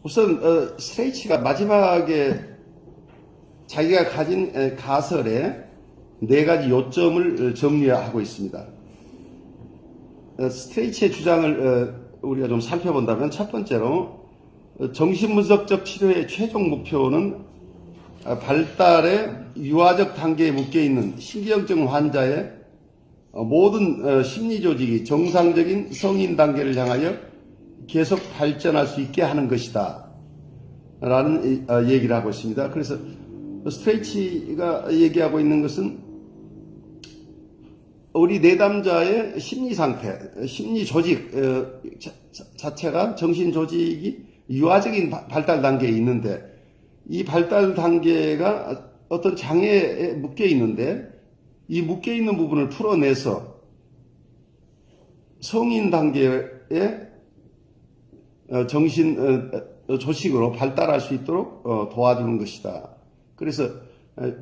우선 스트레이치가 마지막에 자기가 가진 가설에 네 가지 요점을 정리하고 있습니다. 스트레이치의 주장을 우리가 좀 살펴본다면, 첫 번째로 정신분석적 치료의 최종 목표는 발달의 유아적 단계에 묶여있는 신경증 환자의 모든 심리조직이 정상적인 성인 단계를 향하여 계속 발전할 수 있게 하는 것이다 라는 얘기를 하고 있습니다. 그래서 스트레이치가 얘기하고 있는 것은 우리 내담자의 심리 상태, 심리 조직 자체가, 정신 조직이 유아적인 발달 단계에 있는데, 이 발달 단계가 어떤 장애에 묶여 있는데, 이 묶여 있는 부분을 풀어내서 성인 단계의 정신 조직으로 발달할 수 있도록 도와주는 것이다. 그래서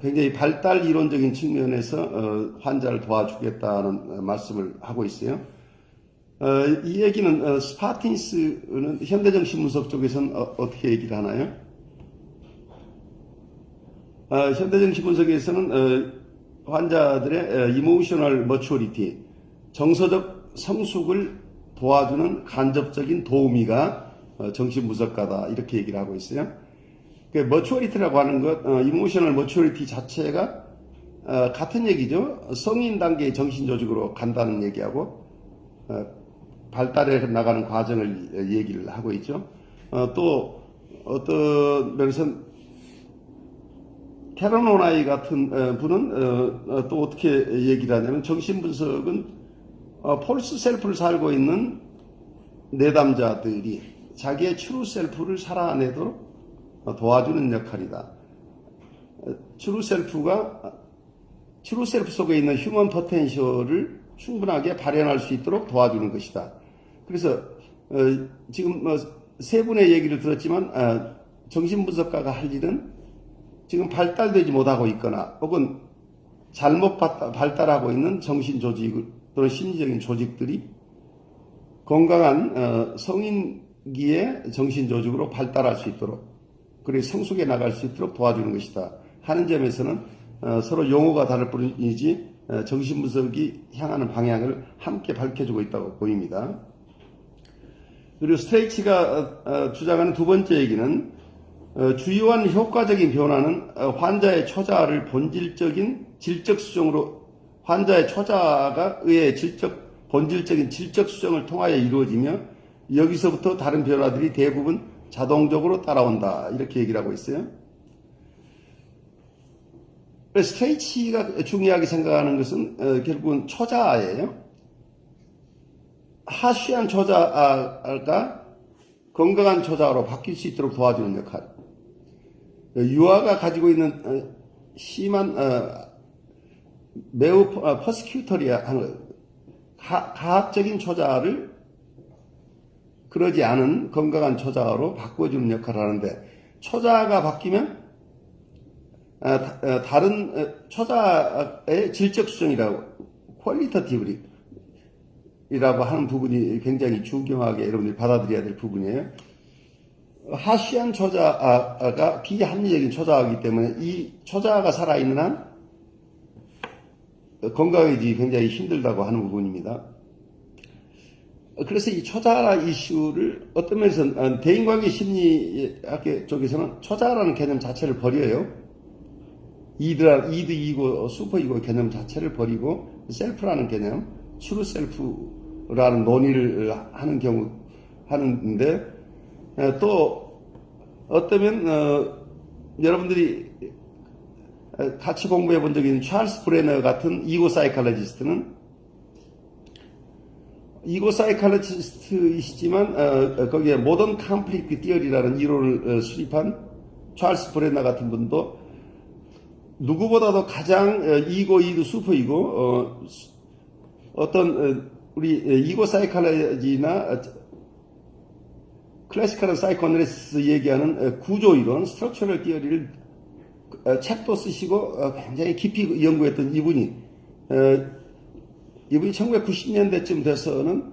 굉장히 발달 이론적인 측면에서 환자를 도와주겠다는 말씀을 하고 있어요. 이 얘기는 스파틴스는 현대정신분석 쪽에서는 어떻게 얘기를 하나요? 현대정신분석에서는 환자들의 이모셔널 머추어리티, 정서적 성숙을 도와주는 간접적인 도우미가 정신분석가다, 이렇게 얘기를 하고 있어요. 그 머추어리티라고 하는 것, 이모셔널 머추어리티 자체가 같은 얘기죠. 성인 단계의 정신조직으로 간다는 얘기하고 발달해 나가는 과정을 얘기를 하고 있죠. 또 어떤 면에서는 캐런 오나이 같은 분은 또 어떻게 얘기를 하냐면, 정신분석은 폴스 셀프를 살고 있는 내담자들이 자기의 트루 셀프를 살아내도록 도와주는 역할이다. 트루 셀프 속에 있는 휴먼 포텐셜을 충분하게 발현할 수 있도록 도와주는 것이다. 그래서 지금 세 분의 얘기를 들었지만, 정신분석가가 할 일은 지금 발달되지 못하고 있거나 혹은 잘못 발달하고 있는 정신조직 또는 심리적인 조직들이 건강한 성인기의 정신조직으로 발달할 수 있도록, 그리고 성숙해 나갈 수 있도록 도와주는 것이다 하는 점에서는 서로 용어가 다를 뿐이지 정신분석이 향하는 방향을 함께 밝혀주고 있다고 보입니다. 그리고 스트레이치가 주장하는 두 번째 얘기는, 주요한 효과적인 변화는 환자의 초자아를 본질적인 질적 수정으로, 환자의 초자아가 의해 본질적인 질적 수정을 통하여 이루어지며, 여기서부터 다른 변화들이 대부분 자동적으로 따라온다, 이렇게 얘기를 하고 있어요. 스트레이치가 중요하게 생각하는 것은 결국은 초자아예요. 하쉬한 초자아가 건강한 초자아로 바뀔 수 있도록 도와주는 역할. 유아가 가지고 있는 심한 매우 퍼스큐터리한 가학적인 초자아를 그러지 않은 건강한 초자아로 바꿔주는 역할을 하는데, 초자아가 바뀌면 다른 초자아의 질적 수정이라고, 퀄리터티브리라고 하는 부분이 굉장히 중요하게 여러분들이 받아들여야 될 부분이에요. 하쉬한 초자아가 비합리적인 초자아이기 때문에 이 초자아가 살아있는 한 건강해지기 굉장히 힘들다고 하는 부분입니다. 그래서 이 초자아 이슈를 어떤 면에서는 대인관계 심리학 쪽에서는 초자아라는 개념 자체를 버려요. 이드 이고 슈퍼 이고 개념 자체를 버리고 셀프라는 개념, 트루 셀프라는 논의를 하는 경우 하는데, 또 어떠면 여러분들이 같이 공부해 본 적이 있는 찰스 브레너 같은 이고 사이칼로지스트는, 이고 사이칼로지스트이시지만 거기에 모던 컴플릭트 티어리라는 이론을 수립한 찰스 브레너 같은 분도 누구보다도 가장 이고, 이드, 슈퍼 이고, 어떤 우리 이고 사이칼로지나 클래시컬 사이코애널리시스 얘기하는 구조이론, 스트럭처럴 티어리를 책도 쓰시고 굉장히 깊이 연구했던 이분이 1990년대쯤 돼서는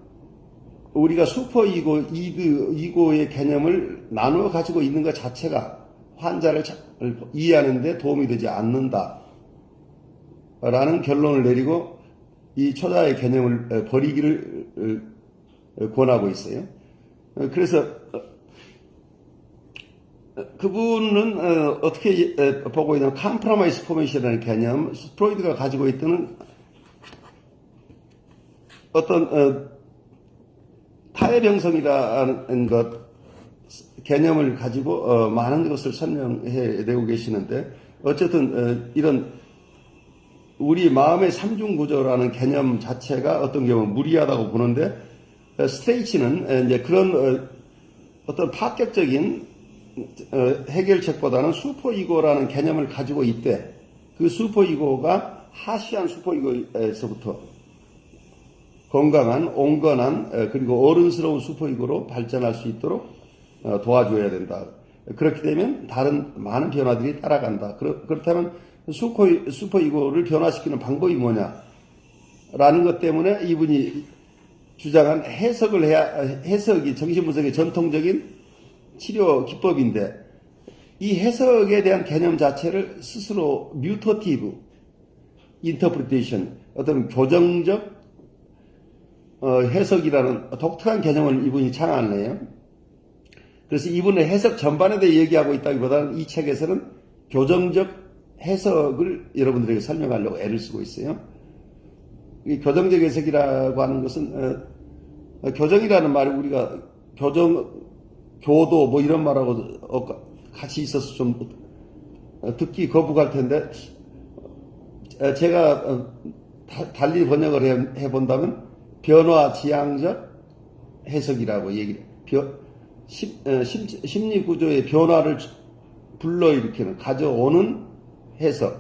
우리가 슈퍼 이고, 이고의 개념을 나누어 가지고 있는 것 자체가 환자를 이해하는데 도움이 되지 않는다. 라는 결론을 내리고 이 초자의 개념을 버리기를 권하고 있어요. 그래서 그분은 어떻게 보고 있냐면 컴프로마이스 포메이션이라는 개념, 프로이드가 가지고 있던 어떤 타협형성이라는 것 개념을 가지고 많은 것을 설명해 내고 계시는데, 어쨌든 이런 우리 마음의 삼중구조라는 개념 자체가 어떤 경우 무리하다고 보는데, 스테이치는 이제 그런 어떤 파격적인 해결책보다는 슈퍼이고라는 개념을 가지고 있대. 그 슈퍼이고가 하시한 슈퍼이고에서부터 건강한, 온건한, 그리고 어른스러운 슈퍼이고로 발전할 수 있도록 도와줘야 된다. 그렇게 되면 다른 많은 변화들이 따라간다. 그렇다면 슈퍼이고를 변화시키는 방법이 뭐냐? 라는 것 때문에 이분이 주장한 해석이 정신분석의 전통적인 치료 기법인데, 이 해석에 대한 개념 자체를 스스로 뮤터티브 인터프리테이션, 어떤 교정적 해석이라는 독특한 개념을 이분이 창안해요. 그래서 이분의 해석 전반에 대해 얘기하고 있다기보다는 이 책에서는 교정적 해석을 여러분들에게 설명하려고 애를 쓰고 있어요. 이 교정적 해석이라고 하는 것은 교정이라는 말이 우리가 교도 뭐 이런 말하고 같이 있어서 좀 듣기 거부갈 텐데, 제가 달리 번역을 해본다면 변화지향적 해석이라고 얘기를, 심리구조의 변화를 불러일으키는, 가져오는 해석을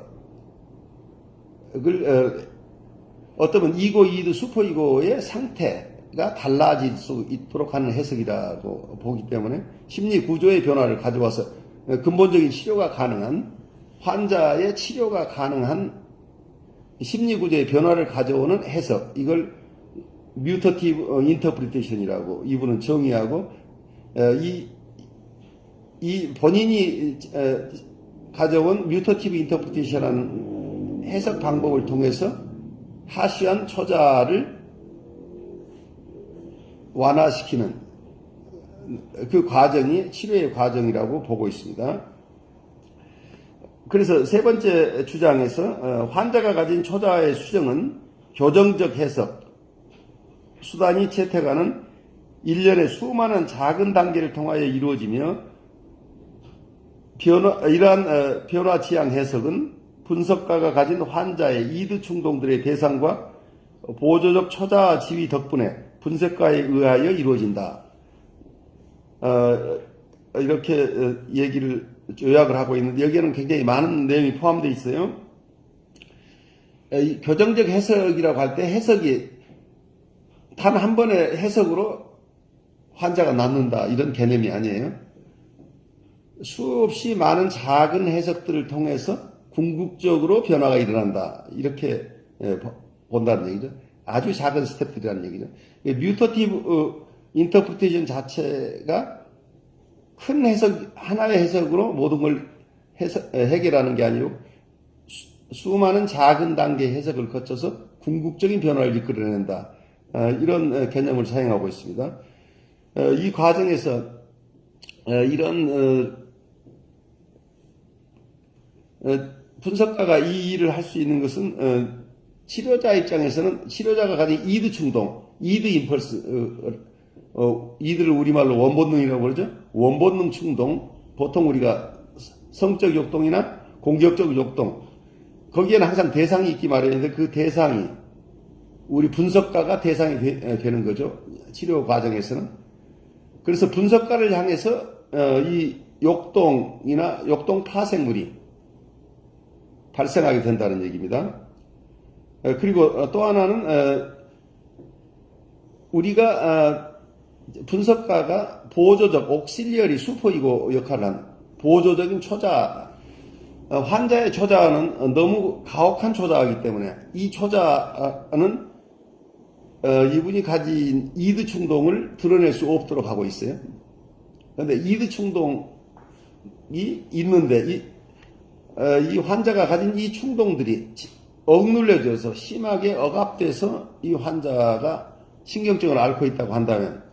어쩌면 이고, 이드, 슈퍼이고의 상태가 달라질 수 있도록 하는 해석이라고 보기 때문에 심리구조의 변화를 가져와서 근본적인 치료가 가능한, 환자의 치료가 가능한 심리구조의 변화를 가져오는 해석, 이걸 뮤터티브 인터프리테이션이라고 이분은 정의하고, 이 본인이 가져온 뮤터티브 인터프리테이션이라는 해석 방법을 통해서 하시한 초자를 완화시키는 그 과정이 치료의 과정이라고 보고 있습니다. 그래서 세 번째 주장에서 환자가 가진 초자의 수정은 교정적 해석, 수단이 채택하는 일련의 수많은 작은 단계를 통하여 이루어지며, 이러한 변화 지향 해석은 분석가가 가진 환자의 이드 충동들의 대상과 보조적 초자 지위 덕분에 분석가에 의하여 이루어진다. 이렇게 얘기를 요약을 하고 있는데, 여기에는 굉장히 많은 내용이 포함되어 있어요. 교정적 해석이라고 할 때 해석이 단 한 번의 해석으로 환자가 낫는다, 이런 개념이 아니에요. 수없이 많은 작은 해석들을 통해서 궁극적으로 변화가 일어난다, 이렇게 본다는 얘기죠. 아주 작은 스텝들이라는 얘기죠. 뮤터티브 인터프리테이션 자체가 큰 해석, 하나의 해석으로 모든 걸 해결하는 게 아니고 수많은 작은 단계의 해석을 거쳐서 궁극적인 변화를 이끌어낸다, 이런 개념을 사용하고 있습니다. 이 과정에서 이런 분석가가 이 일을 할 수 있는 것은 치료자 입장에서는 치료자가 가진 이드 충동, 이드 임펄스, 이드를 우리말로 원본능이라고 그러죠. 원본능 충동, 보통 우리가 성적 욕동이나 공격적 욕동, 거기에는 항상 대상이 있기 마련인데, 그 대상이 우리 분석가가 대상이 되는 거죠, 치료 과정에서는. 그래서 분석가를 향해서 이 욕동이나 욕동 파생물이 발생하게 된다는 얘기입니다. 그리고 또 하나는 우리가 분석가가 보조적 옥실리어리 슈퍼이고 역할을 하는 보조적인 초자, 환자의 초자는 너무 가혹한 초자이기 때문에 이 초자는 이분이 가진 이드 충동을 드러낼 수 없도록 하고 있어요. 그런데 이드 충동이 있는데 이 환자가 가진 이 충동들이 억눌려져서 심하게 억압돼서 이 환자가 신경증을 앓고 있다고 한다면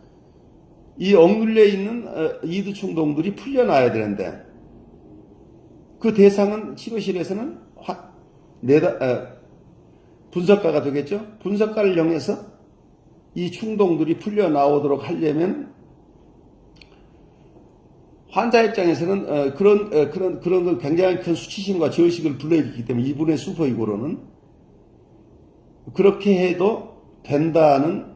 이 억눌려 있는 이드 충동들이 풀려나야 되는데 그 대상은 치료실에서는 분석가가 되겠죠. 분석가를 이용해서 이 충동들이 풀려나오도록 하려면 환자 입장에서는 그런 굉장히 큰 수치심과 죄의식을 불러일으키기 때문에 이분의 슈퍼이고로는 그렇게 해도 된다는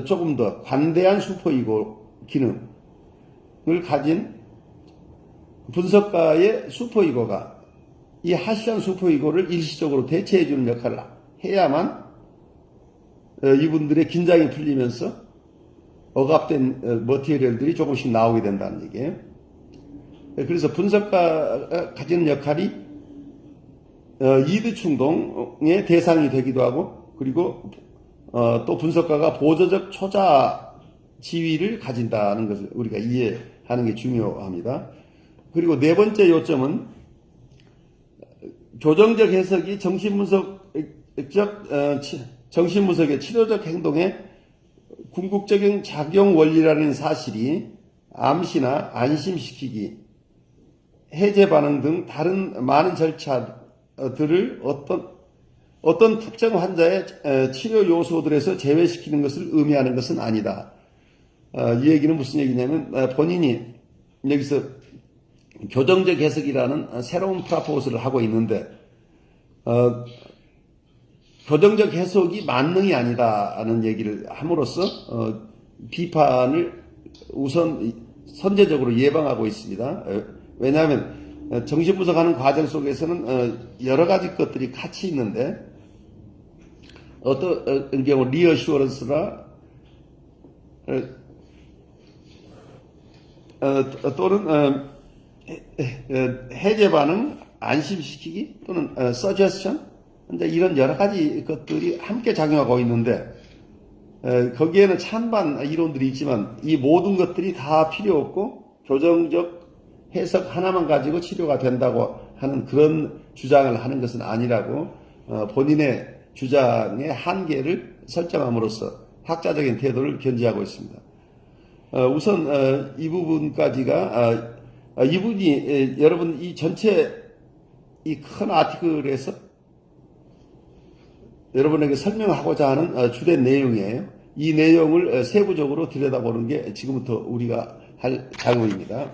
조금 더 관대한 슈퍼이고 기능을 가진 분석가의 슈퍼이고가 이 하시안 슈퍼이고를 일시적으로 대체해주는 역할을 해야만 이분들의 긴장이 풀리면서 억압된 머티리얼들이 조금씩 나오게 된다는 얘기예요. 그래서 분석가가 가지는 역할이 이드 충동의 대상이 되기도 하고 그리고 또 분석가가 보조적 초자 지위를 가진다는 것을 우리가 이해하는 게 중요합니다. 그리고 네 번째 요점은 교정적 해석이 정신분석의 치료적 행동의 궁극적인 작용 원리라는 사실이 암시나 안심시키기, 해제 반응 등 다른 많은 절차들을 어떤 특정 환자의 치료 요소들에서 제외시키는 것을 의미하는 것은 아니다. 이 얘기는 무슨 얘기냐면 본인이 여기서 교정적 해석이라는 새로운 프라포즈를 하고 있는데 교정적 해석이 만능이 아니다라는 얘기를 함으로써 비판을 우선 선제적으로 예방하고 있습니다. 왜냐하면 정신분석하는 과정 속에서는 여러 가지 것들이 같이 있는데 어떤 경우 리어슈어런스나 또는 해제 반응, 안심시키기 또는 서제스션 이런 여러 가지 것들이 함께 작용하고 있는데 거기에는 찬반 이론들이 있지만 이 모든 것들이 다 필요 없고 교정적 해석 하나만 가지고 치료가 된다고 하는 그런 주장을 하는 것은 아니라고 본인의 주장의 한계를 설정함으로써 학자적인 태도를 견지하고 있습니다. 우선 이 부분까지가 이분이 여러분 이 전체 이 큰 아티클에서 여러분에게 설명하고자 하는 주된 내용이에요. 이 내용을 세부적으로 들여다보는 게 지금부터 우리가 할 작업입니다.